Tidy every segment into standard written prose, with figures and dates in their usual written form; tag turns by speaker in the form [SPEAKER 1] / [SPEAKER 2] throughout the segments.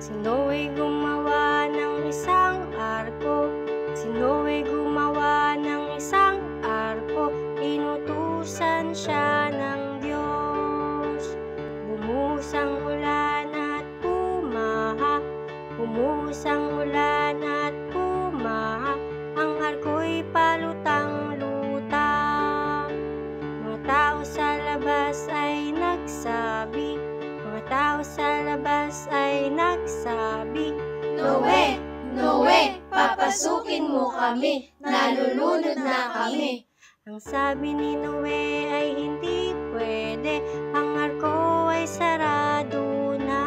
[SPEAKER 1] Si Noe gumawa ng isang arko. Si Noe gumawa ng isang arko. Inutusan siya ng Diyos. Bumuhos ang ulan at bumaha. Bumuhos ang ulan at bumaha. Ang arko'y palutang-lutang. Mga tao sa labas ay nagsabi. Mga tao sa labas ay nagsabi,
[SPEAKER 2] Noe, Noe, papasukin mo kami, nalulunod na kami.
[SPEAKER 1] Ang sabi ni Noe ay hindi pwede, ang arko ay sarado na.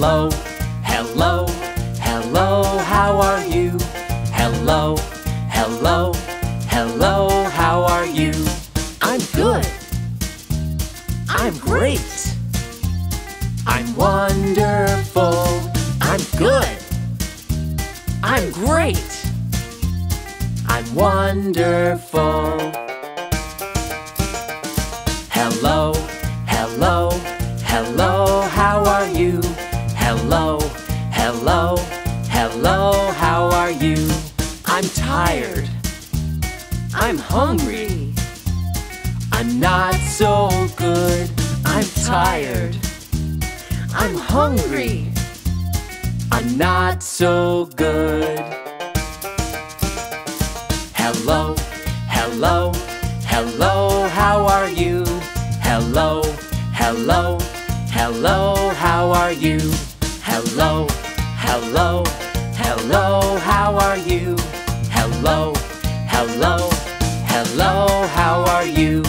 [SPEAKER 3] Hello, hello, hello, how are you? Hello, hello, hello, how are you? I'm good. I'm great. I'm wonderful. I'm good. I'm great. I'm wonderful. Hello, hello, hello, how are you? Hello, hello, hello, how are you? I'm tired. I'm hungry. I'm not so good. I'm tired. I'm hungry. I'm not so good. Hello, hello, hello, how are you? Hello, hello, hello, how are you? Hello, hello, hello, how are you? Hello, hello, hello, how are you?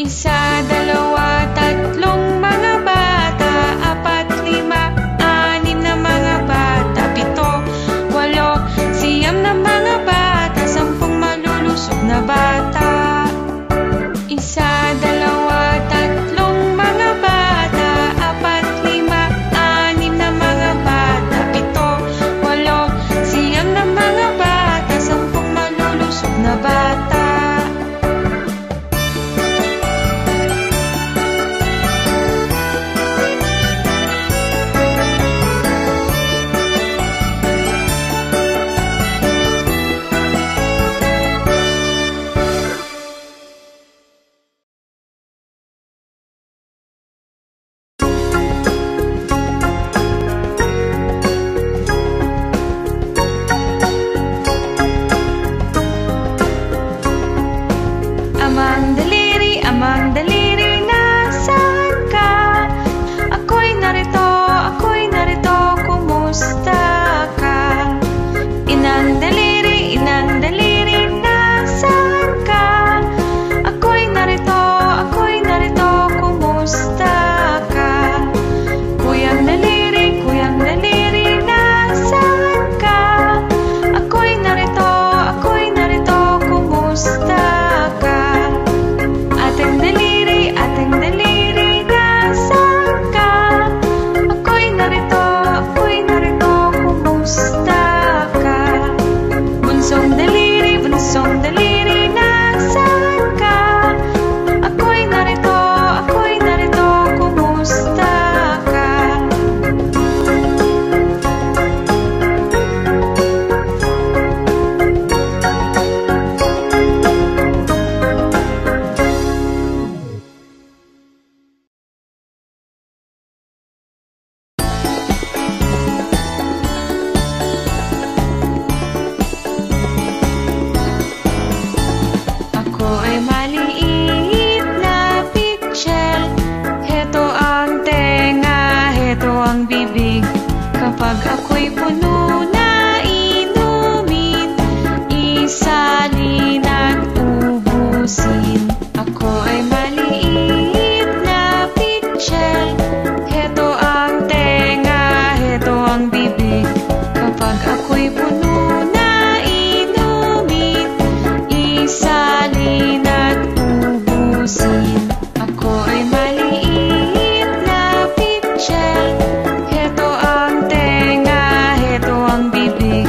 [SPEAKER 4] Isa, dalawa, tatlong mga bata, apat, lima, anim na mga bata, pito, walo, siyam na mga bata, sampung malulusog na bata. Isa, dalawa, tatlong mga bata, apat, lima, anim na mga bata, pito, walo, siyam na mga bata, sampung malulusog na bata. Amang daliri, nasaan ka? Ako'y narito, kumusta ka? Inang daliri, nasaan ka? Ako'y narito, kumusta ka? Kuyang daliri, nasaan ka? Ako'y narito, kumusta ka? Ateng daliri, nasaan ka? Ako'y narito, kumusta ka? Bunsong daliri, nasaan ka? Ako'y narito, kumusta ka? Ako ay maliit na pichel. Heto ang tenga, heto ang bibig. Kapag ako'y puno na inumin, isalin at ubusin. Ako ay maliit na pichel. Heto ang tenga, heto ang bibig. Kapag ako'y puno na inumin, isalin at ubusin. Ako ay maliit na pichel. Heto ang tenga, heto ang bibig.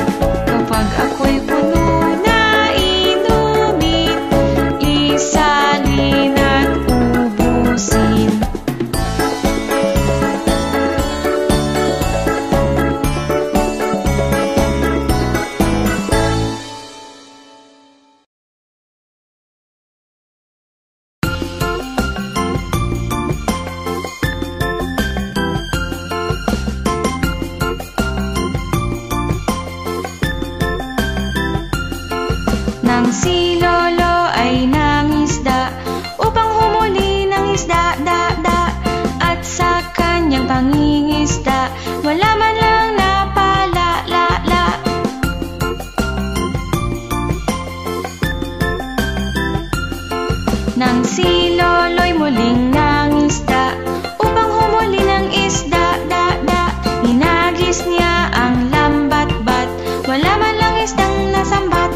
[SPEAKER 4] Kapag ako'y puno na inumin, isalin at ubusin. Nang si Lolo ay nangisda upang humuli ng isda, at sa kanyang pangingisda wala man lang napala. Nang si Lolo'y muling nangisda upang humuli ng isda, hinagis niya ang lambat-bat, wala man lang isdang nasambat.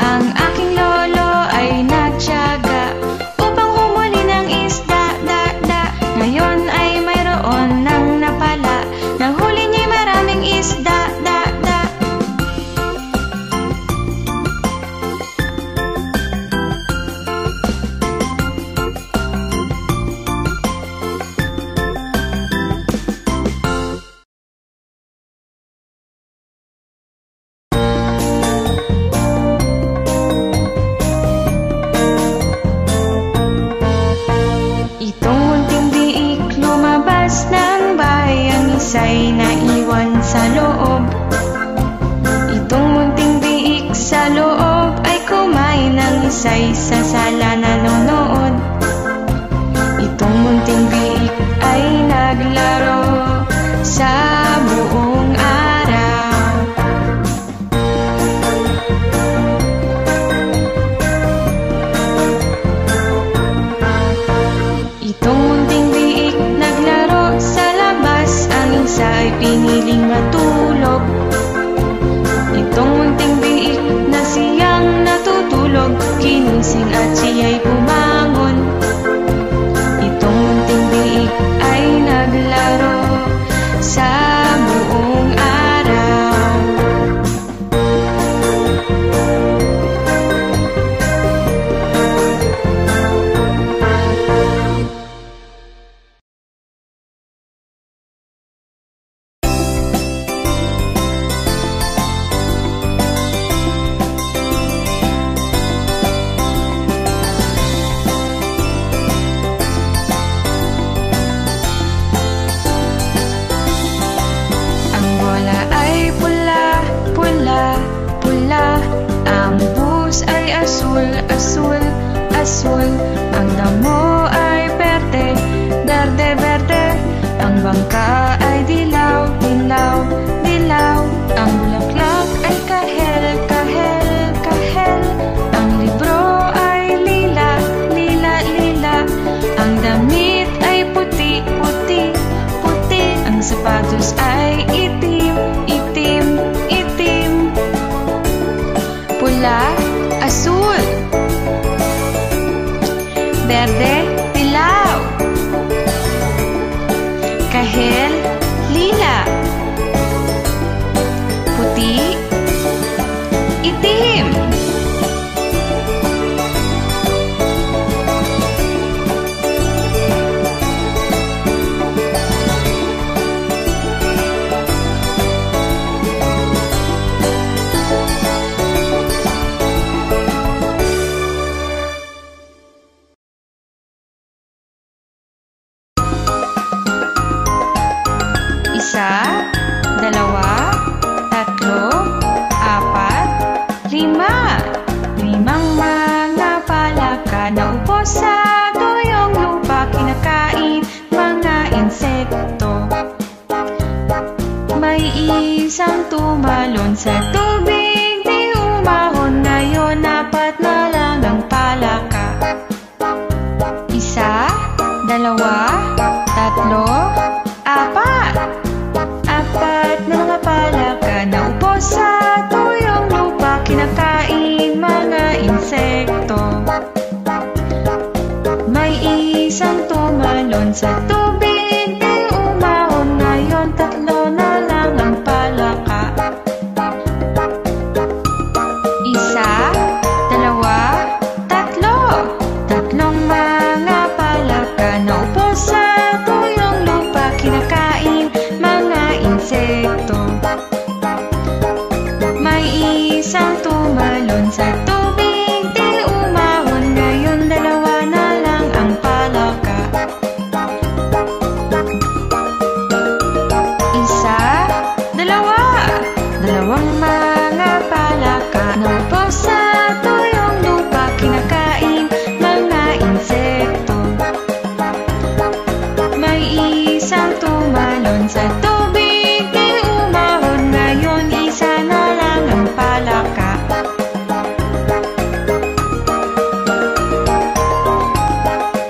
[SPEAKER 4] Ang aking lolo ay nagtiyaga upang humuli ng isda, ngayon ay mayroon ng napala. Nahuli niya'y maraming isda, Itong munting biik lumabas ng bahay, ang isa'y naiwan sa loob. Itong munting biik sa loob ay kumain, ang isa'y sa sala nanonood. Itong munting biik ay naglaro sa buong araw. Itong munting biik na siyang natutulog, ginising at siya'y bumangon. Itong munting biik ay naglaro sa buong araw. Asul, ang damo ay berde, berde, berde. Ang bangka ay dilaw, dilaw, dilaw. Ang bulaklak ay kahel, kahel, kahel. Ang libro ay lila, lila, lila. Ang damit ay puti, puti, puti. Ang sapatos ay itim, itim, itim. Pula, asul, berde, dilaw, kahel, lila, puti, itim. Isa, dalawa, tatlo, apat, lima. Limang mga palaka na upo sa tuyong lupa, kinakain mga insekto. May isang tumalon sa tubig, di umahon. Ngayon apat na lang ang palaka. Isa, dalawa, tatlo, apat. Apat na mga palaka na upo sa tuyong lupa, kinakain mga insekto. May isang tumalon sa tubig, di umahon. Ngayon tatlo na lang ang palaka. Isa, dalawa, tatlo. Tatlong mga palaka na upo sa tuyong lupa, kinakain mga insekto. May isang tumalon sa tubig, di umahon. Ngayon dalawa na lang ang palaka. Isa, dalawa. Dalawang mga palaka na upo sa tuyong lupa, kinakain mga insekto. May isang tumalon sa tubig, di umahon. Ngayon isa na lang ang palaka.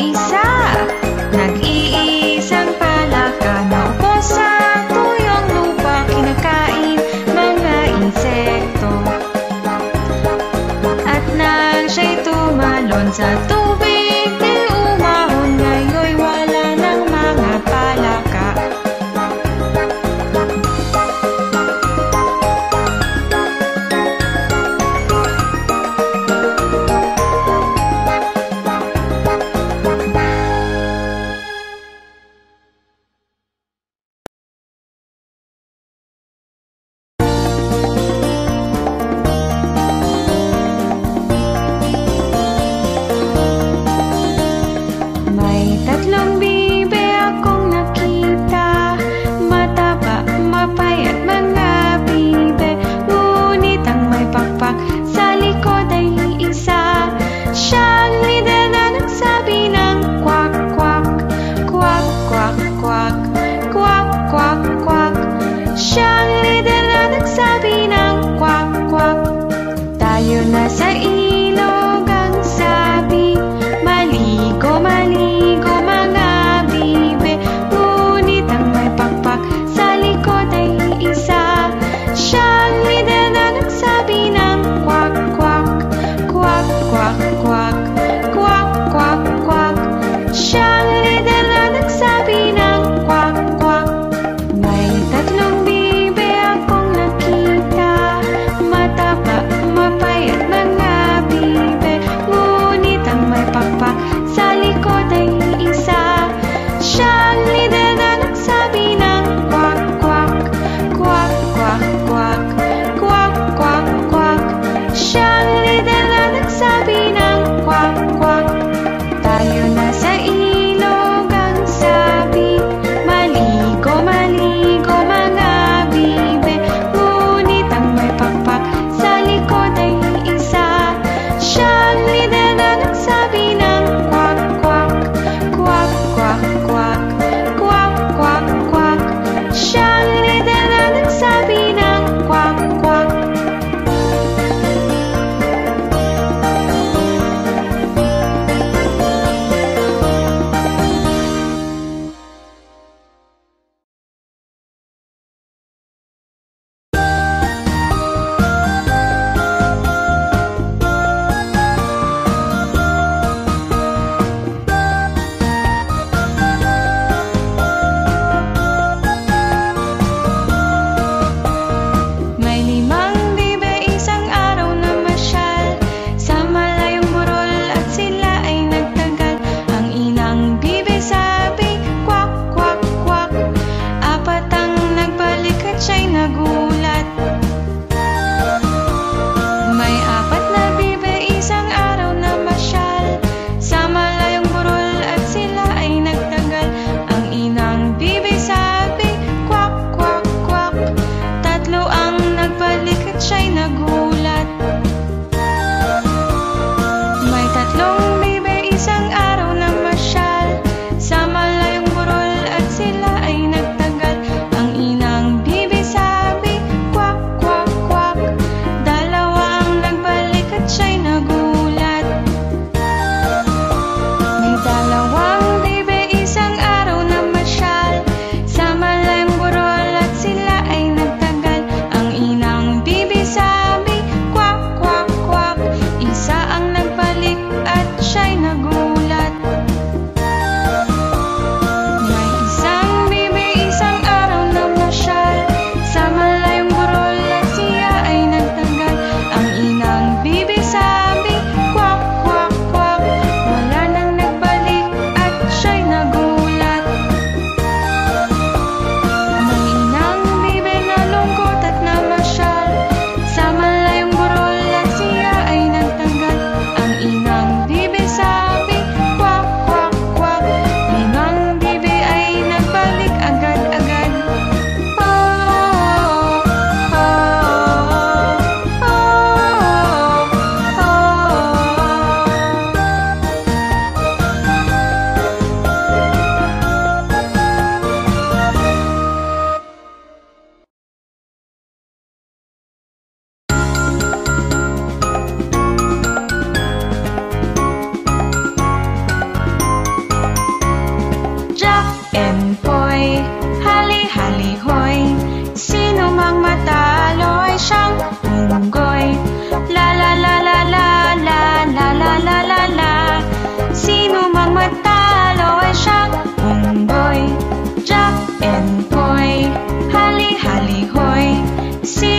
[SPEAKER 4] Isa, nag-iisang palaka na upo sa tuyong lupa, kinakain mga insekto. At nang siya'y tumalon sa tubig, di umahon. Ngayon wala ng mga palaka.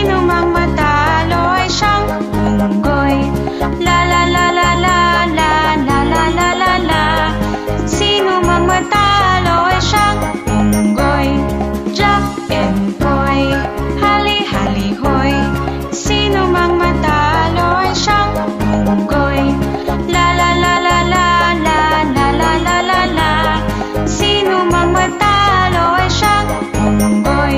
[SPEAKER 4] Sino mang matalo ay siyang unggoy. La la la la la la la la la la la. Sino mang matalo ay siyang unggoy. Jack and Poy, hali hali hoy. Sino mang matalo ay siyang unggoy. La la la la la la la la la la la. Sino mang matalo ay siyang unggoy.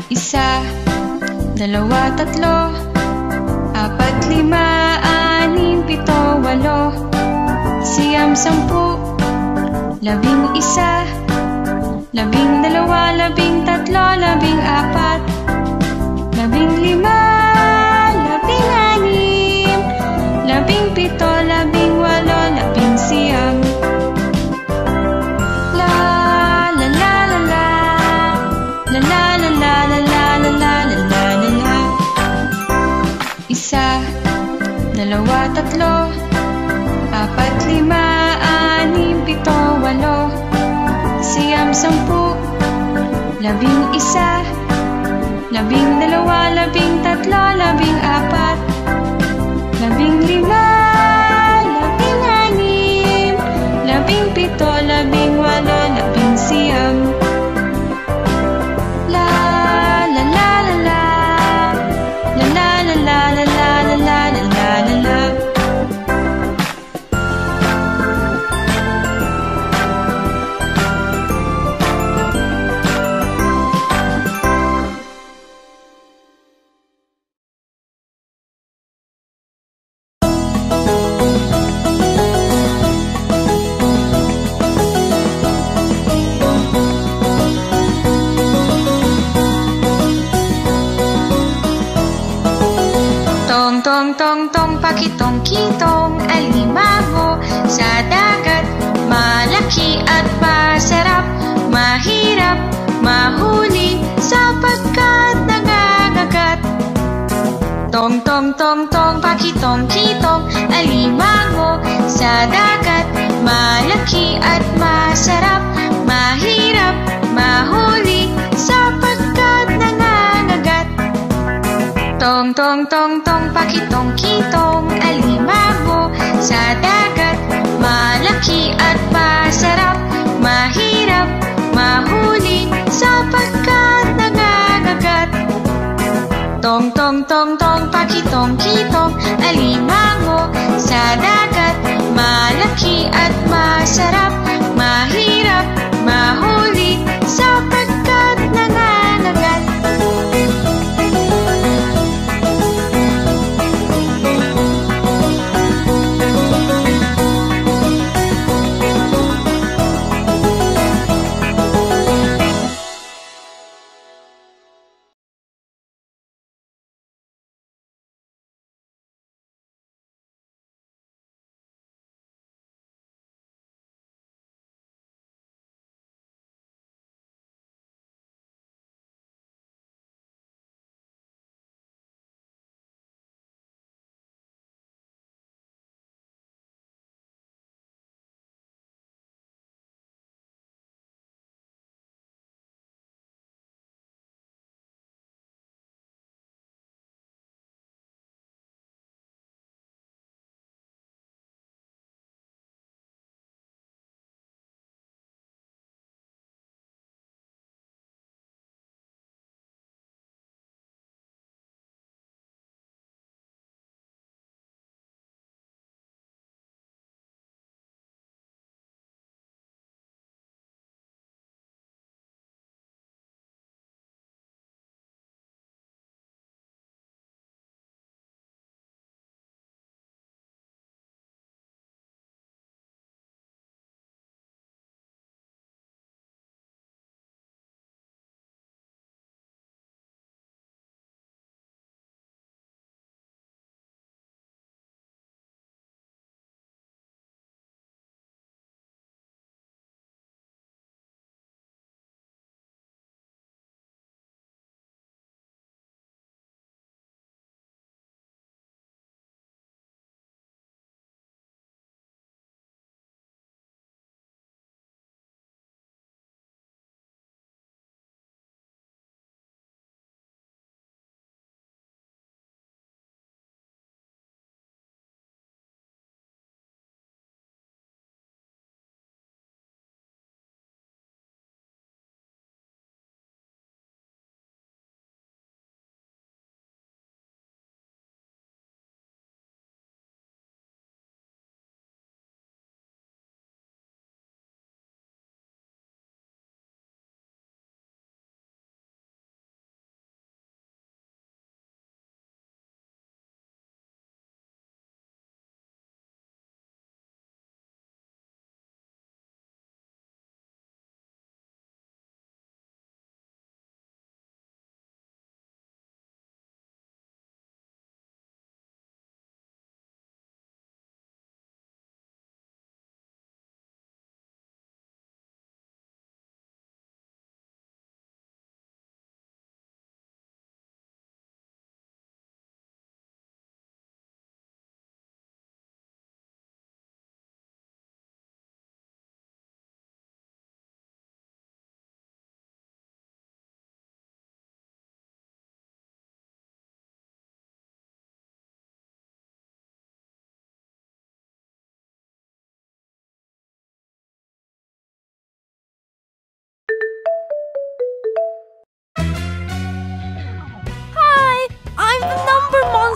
[SPEAKER 4] Isa, dalawa, tatlo, apat, lima, anim, pito, walo, siyam, sampu, labing isa, labing dalawa, labing tatlo, labing apat, labing lima, labing anim, labing pito, labing walo, labing siyam. La la la la la. La la la la la la la la la la la la. Isa, dalawa, tatlo, apat, lima, anim, pito, walo, siyam, sampu, labing isa, labing dalawa, labing tatlo, labing apat, labing lima, labing anim, labing pito, labing walo, labing siyam. Tong tong tong pakitong kitong alimango sa dagat, malaki at masarap, mahirap mahuli sapagkat nangangagat. Tong tong tong tong pakitong kitong alimango sa dagat, malaki at masarap, mahirap mahuli sapagkat nangangagat. Tong tong tong tong pakitong kitong alimango sa dagat, malaki at masarap, mahirap mahuli sapagkat nangangagat. Tong tong tong tong pakitong kitong alimango sa dagat, malaki at masarap, mahirap mahuli sapagkat nangangagat.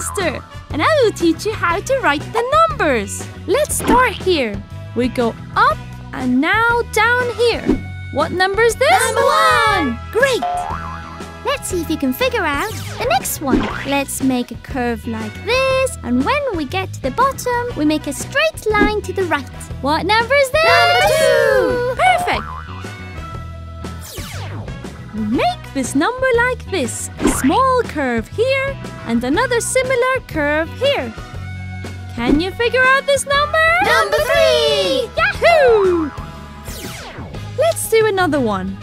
[SPEAKER 5] faster, and I will teach you how to write the numbers. Let's start here. We go up and now down here. What number is this?
[SPEAKER 2] Number 1!
[SPEAKER 5] Great!
[SPEAKER 1] Let's see if you can figure out the next one. Let's make a curve like this, and when we get to the bottom, we make a straight line to the right. What number is this?
[SPEAKER 2] Number 2!
[SPEAKER 5] Perfect! We make this number like this. A small curve here and another similar curve here. Can you figure out this number?
[SPEAKER 2] Number 3!
[SPEAKER 5] Yahoo! Let's do another one.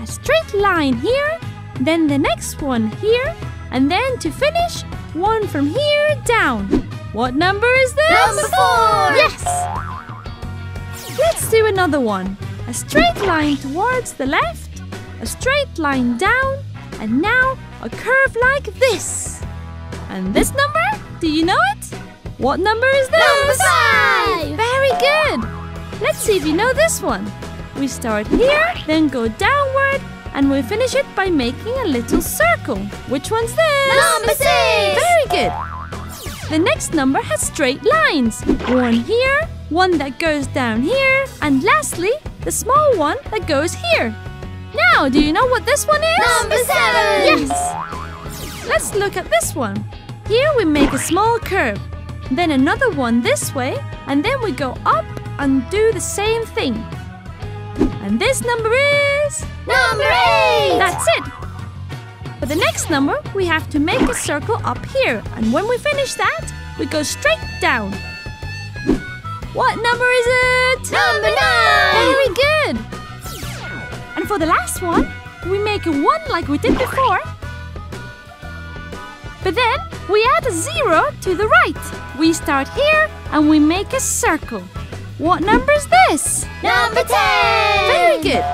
[SPEAKER 5] A straight line here, then the next one here, and then to finish, one from here down. What number is this?
[SPEAKER 2] Number 4!
[SPEAKER 5] Yes! Let's do another one. A straight line towards the left, a straight line down, and now a curve like this. And this number, do you know it? What number is this?
[SPEAKER 2] Number 5!
[SPEAKER 5] Very good! Let's see if you know this one. We start here, then go downward, and we finish it by making a little circle. Which one's this?
[SPEAKER 2] Number 6!
[SPEAKER 5] Very good! The next number has straight lines. One here, one that goes down here, and lastly, the small one that goes here. Now, do you know what this one is?
[SPEAKER 2] Number 7!
[SPEAKER 5] Yes! Let's look at this one. Here we make a small curve, then another one this way, and then we go up and do the same thing. And this number is...
[SPEAKER 2] Number 8!
[SPEAKER 5] That's it! For the next number, we have to make a circle up here, and when we finish that, we go straight down. What number is it?
[SPEAKER 2] Number 9!
[SPEAKER 5] Very good! And for the last one, we make a 1 like we did before. But then, we add a 0 to the right. We start here, and we make a circle. What number is this?
[SPEAKER 2] Number 10!
[SPEAKER 5] Very good!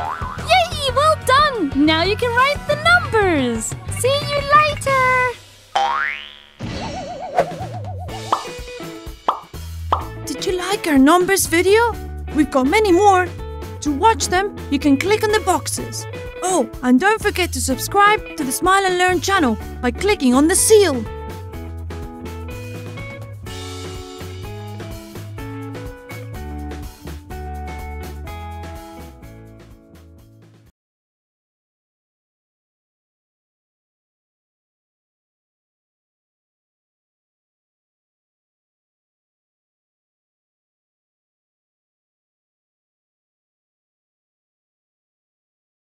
[SPEAKER 5] Yay! Well done! Now you can write the numbers! See you later! Did you like our numbers video? We've got many more. To watch them, you can click on the boxes. Oh, and don't forget to subscribe to the Smile and Learn channel by clicking on the seal.